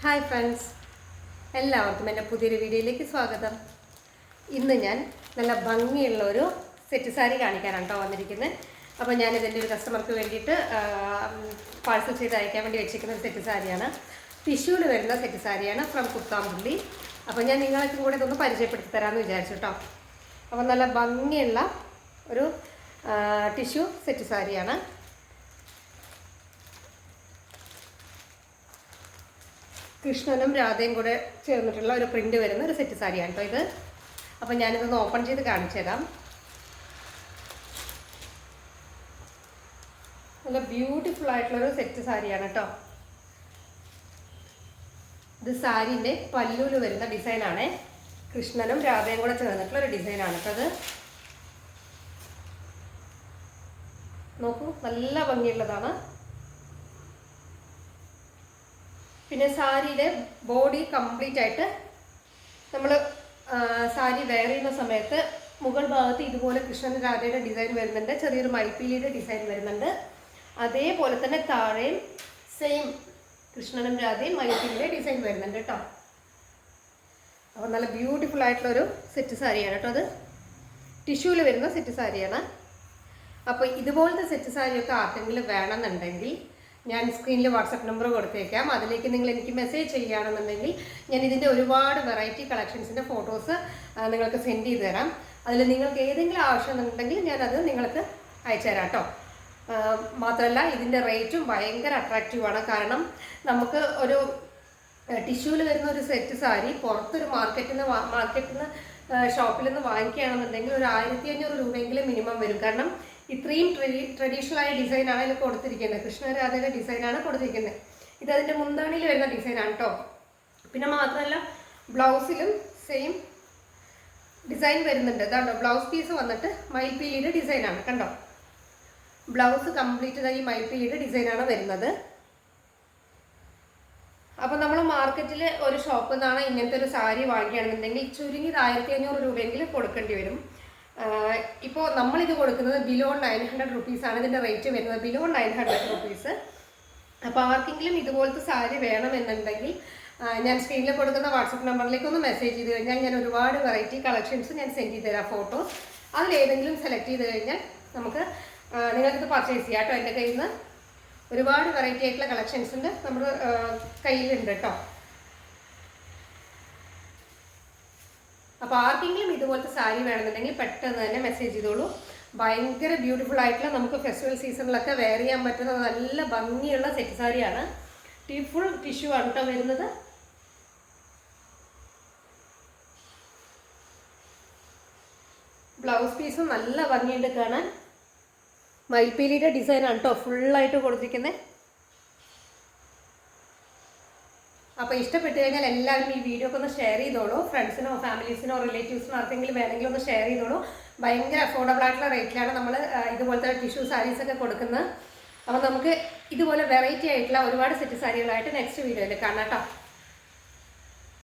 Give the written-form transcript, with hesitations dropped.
Hi friends, എല്ലാവർക്കും എൻ്റെ പുതിയൊരു വീഡിയോയിലേക്ക് സ്വാഗതം. ഇന്ന് ഞാൻ നല്ല ഭംഗിയുള്ള ഒരു സെറ്റ് സാരി കാണിക്കാനാണ് കേട്ടോ വന്നിരിക്കുന്നത്. അപ്പോൾ ഞാനിതിൻ്റെ ഒരു കസ്റ്റമർക്ക് വേണ്ടിയിട്ട് പാഴ്സൽ ചെയ്ത് അയക്കാൻ വേണ്ടി വെച്ചിരിക്കുന്ന ഒരു സെറ്റ് സാരിയാണ്. ടിഷ്യൂവിൽ വരുന്ന സെറ്റ് സാരിയാണ് ഫ്രം കുത്താമ്പുള്ളി. അപ്പോൾ ഞാൻ നിങ്ങൾക്ക് കൂടെ ഇതൊന്ന് പരിചയപ്പെടുത്തി തരാമെന്ന് വിചാരിച്ചു കേട്ടോ. അപ്പോൾ നല്ല ഭംഗിയുള്ള ഒരു ടിഷ്യൂ സെറ്റ് സാരിയാണ്. കൃഷ്ണനും രാധയും കൂടെ ചേർന്നിട്ടുള്ള ഒരു പ്രിൻ്റ് വരുന്ന ഒരു സെറ്റ് സാരിയാണ് കേട്ടോ ഇത്. അപ്പോൾ ഞാനിതൊന്ന് ഓപ്പൺ ചെയ്ത് കാണിച്ചു തരാം. നല്ല ബ്യൂട്ടിഫുൾ ആയിട്ടുള്ളൊരു സെറ്റ് സാരിയാണ് കേട്ടോ. ഇത് സാരീൻ്റെ പല്ലുവിൽ വരുന്ന ഡിസൈനാണ്. കൃഷ്ണനും രാധയും കൂടെ ചേർന്നിട്ടുള്ള ഒരു ഡിസൈനാണ് കേട്ടോ അത്. നോക്കൂ, നല്ല ഭംഗിയുള്ളതാണ്. പിന്നെ സാരിയുടെ ബോഡി കംപ്ലീറ്റ് ആയിട്ട് നമ്മൾ സാരി വെയർ ചെയ്യുന്ന സമയത്ത് മുകൾ ഭാഗത്ത് ഇതുപോലെ കൃഷ്ണൻ രാധയുടെ ഡിസൈൻ വരുന്നുണ്ട്, ചെറിയൊരു മയിൽപ്പീലിയുടെ ഡിസൈൻ വരുന്നുണ്ട്. അതേപോലെ തന്നെ താഴെയും സെയിം കൃഷ്ണനും രാധയും മയിൽപ്പീലിയുടെ ഡിസൈൻ വരുന്നുണ്ട് കേട്ടോ. അപ്പോൾ നല്ല ബ്യൂട്ടിഫുൾ ആയിട്ടുള്ളൊരു സെറ്റ് സാരിയാണ് കേട്ടോ അത്. ടിഷ്യൂവിൽ വരുന്ന സെറ്റ് സാരിയാണ്. അപ്പോൾ ഇതുപോലത്തെ സെറ്റ് സാരിയൊക്കെ ആർക്കെങ്കിലും വേണമെന്നുണ്ടെങ്കിൽ ഞാൻ സ്ക്രീനിൽ വാട്സപ്പ് നമ്പർ കൊടുത്തേക്കാം. അതിലേക്ക് നിങ്ങൾ എനിക്ക് മെസ്സേജ് ചെയ്യുകയാണെന്നുണ്ടെങ്കിൽ ഞാൻ ഇതിൻ്റെ ഒരുപാട് വെറൈറ്റി കളക്ഷൻസിൻ്റെ ഫോട്ടോസ് നിങ്ങൾക്ക് സെൻഡ് ചെയ്ത് തരാം. അതിൽ നിങ്ങൾക്ക് ഏതെങ്കിലും ആവശ്യമുണ്ടെങ്കിൽ ഞാനത് നിങ്ങൾക്ക് അയച്ചു തരാം കേട്ടോ. മാത്രമല്ല ഇതിൻ്റെ റേറ്റും ഭയങ്കര അട്രാക്റ്റീവാണ്. കാരണം നമുക്ക് ഒരു ടിഷ്യൂവിൽ വരുന്ന ഒരു സെറ്റ് സാരി പുറത്തൊരു മാർക്കറ്റിൽ നിന്ന് ഷോപ്പിൽ നിന്ന് വാങ്ങിക്കുകയാണെന്നുണ്ടെങ്കിൽ ഒരു 1500 രൂപയെങ്കിലും മിനിമം വരും. കാരണം ഇത്രയും ട്രഡീഷണൽ ആയ ഡിസൈനാണ് ഇതിൽ കൊടുത്തിരിക്കുന്നത്. കൃഷ്ണരാധയുടെ ഡിസൈനാണ് കൊടുത്തിരിക്കുന്നത്. ഇതതിൻ്റെ മുന്താണിയിൽ വരുന്ന ഡിസൈനാണ് കേട്ടോ. പിന്നെ മാത്രമല്ല ബ്ലൗസിലും സെയിം ഡിസൈൻ വരുന്നുണ്ട്. ഇതാണ്ടോ ബ്ലൗസ് പീസ് വന്നിട്ട് മയിൽപ്പീലിയുടെ ഡിസൈനാണ് കണ്ടോ. ബ്ലൗസ് കംപ്ലീറ്റ് ഈ മയിൽപ്പീലിയുടെ ഡിസൈനാണ് വരുന്നത്. അപ്പോൾ നമ്മൾ മാർക്കറ്റിൽ ഒരു ഷോപ്പിൽ നിന്നാണ് ഇങ്ങനത്തെ ഒരു സാരി വാങ്ങിക്കുകയാണെന്നുണ്ടെങ്കിൽ ചുരുങ്ങിയത് 1500 രൂപയെങ്കിലും കൊടുക്കേണ്ടി വരും. ഇപ്പോൾ നമ്മളിത് കൊടുക്കുന്നത് ബിലോ 900 റുപ്പീസാണ് ഇതിൻ്റെ റേറ്റ് വരുന്നത്, ബിലോ 900 റുപ്പീസ്. അപ്പോൾ ആർക്കെങ്കിലും ഇതുപോലത്തെ സാരി വേണമെന്നുണ്ടെങ്കിൽ ഞാൻ സ്ക്രീനിൽ കൊടുക്കുന്ന വാട്സപ്പ് നമ്പറിലേക്ക് ഒന്ന് മെസ്സേജ് ചെയ്ത് കഴിഞ്ഞാൽ ഞാൻ ഒരുപാട് വെറൈറ്റി കളക്ഷൻസ് ഞാൻ സെൻഡ് ചെയ്ത് തരാം ഫോട്ടോസ്. അതിലേതെങ്കിലും സെലക്ട് ചെയ്ത് കഴിഞ്ഞാൽ നമുക്ക് നിങ്ങൾക്കിത് പർച്ചേസ് ചെയ്യാം കേട്ടോ. എൻ്റെ കയ്യിൽ നിന്ന് ഒരുപാട് വെറൈറ്റി ആയിട്ടുള്ള കളക്ഷൻസിൻ്റെ നമ്മുടെ കയ്യിലുണ്ട് കേട്ടോ. അപ്പോൾ ആർക്കെങ്കിലും ഇതുപോലത്തെ സാരി വേണമെന്നുണ്ടെങ്കിൽ പെട്ടെന്ന് തന്നെ മെസ്സേജ് ചെയ്തോളൂ. ഭയങ്കര ബ്യൂട്ടിഫുൾ ആയിട്ടുള്ള നമുക്ക് ഫെസ്റ്റിവൽ സീസണിലൊക്കെ വെയർ ചെയ്യാൻ പറ്റുന്ന നല്ല ഭംഗിയുള്ള സെറ്റ് സാരിയാണ്. ഫുൾ ടിഷ്യൂ ആണ് കേട്ടോ വരുന്നത്. ബ്ലൗസ് പീസും നല്ല ഭംഗിയുണ്ട് കാണാൻ. മയിൽപ്പീലിയുടെ ഡിസൈനാണ് കേട്ടോ ഫുള്ളായിട്ട് കൊടുത്തിരിക്കുന്നത്. അപ്പോൾ ഇഷ്ടപ്പെട്ട് കഴിഞ്ഞാൽ എല്ലാവരും ഈ വീഡിയോ ഒക്കെ ഒന്ന് ഷെയർ ചെയ്തോളൂ. ഫ്രണ്ട്സിനോ ഫാമിലീസിനോ റിലേറ്റീവ്സിനോ ആർക്കെങ്കിലും വേണമെങ്കിലും ഒന്ന് ഷെയർ ചെയ്തോളൂ. ഭയങ്കര അഫോർഡബിൾ ആയിട്ടുള്ള റേറ്റിലാണ് നമ്മൾ ഇതുപോലത്തെ ടിഷ്യൂ സാരീസൊക്കെ കൊടുക്കുന്നത്. അപ്പോൾ നമുക്ക് ഇതുപോലെ വെറൈറ്റി ആയിട്ടുള്ള ഒരുപാട് സെറ്റ് സാരികളായിട്ട് നെക്സ്റ്റ് വീഡിയോയിൽ കാണാം കേട്ടോ.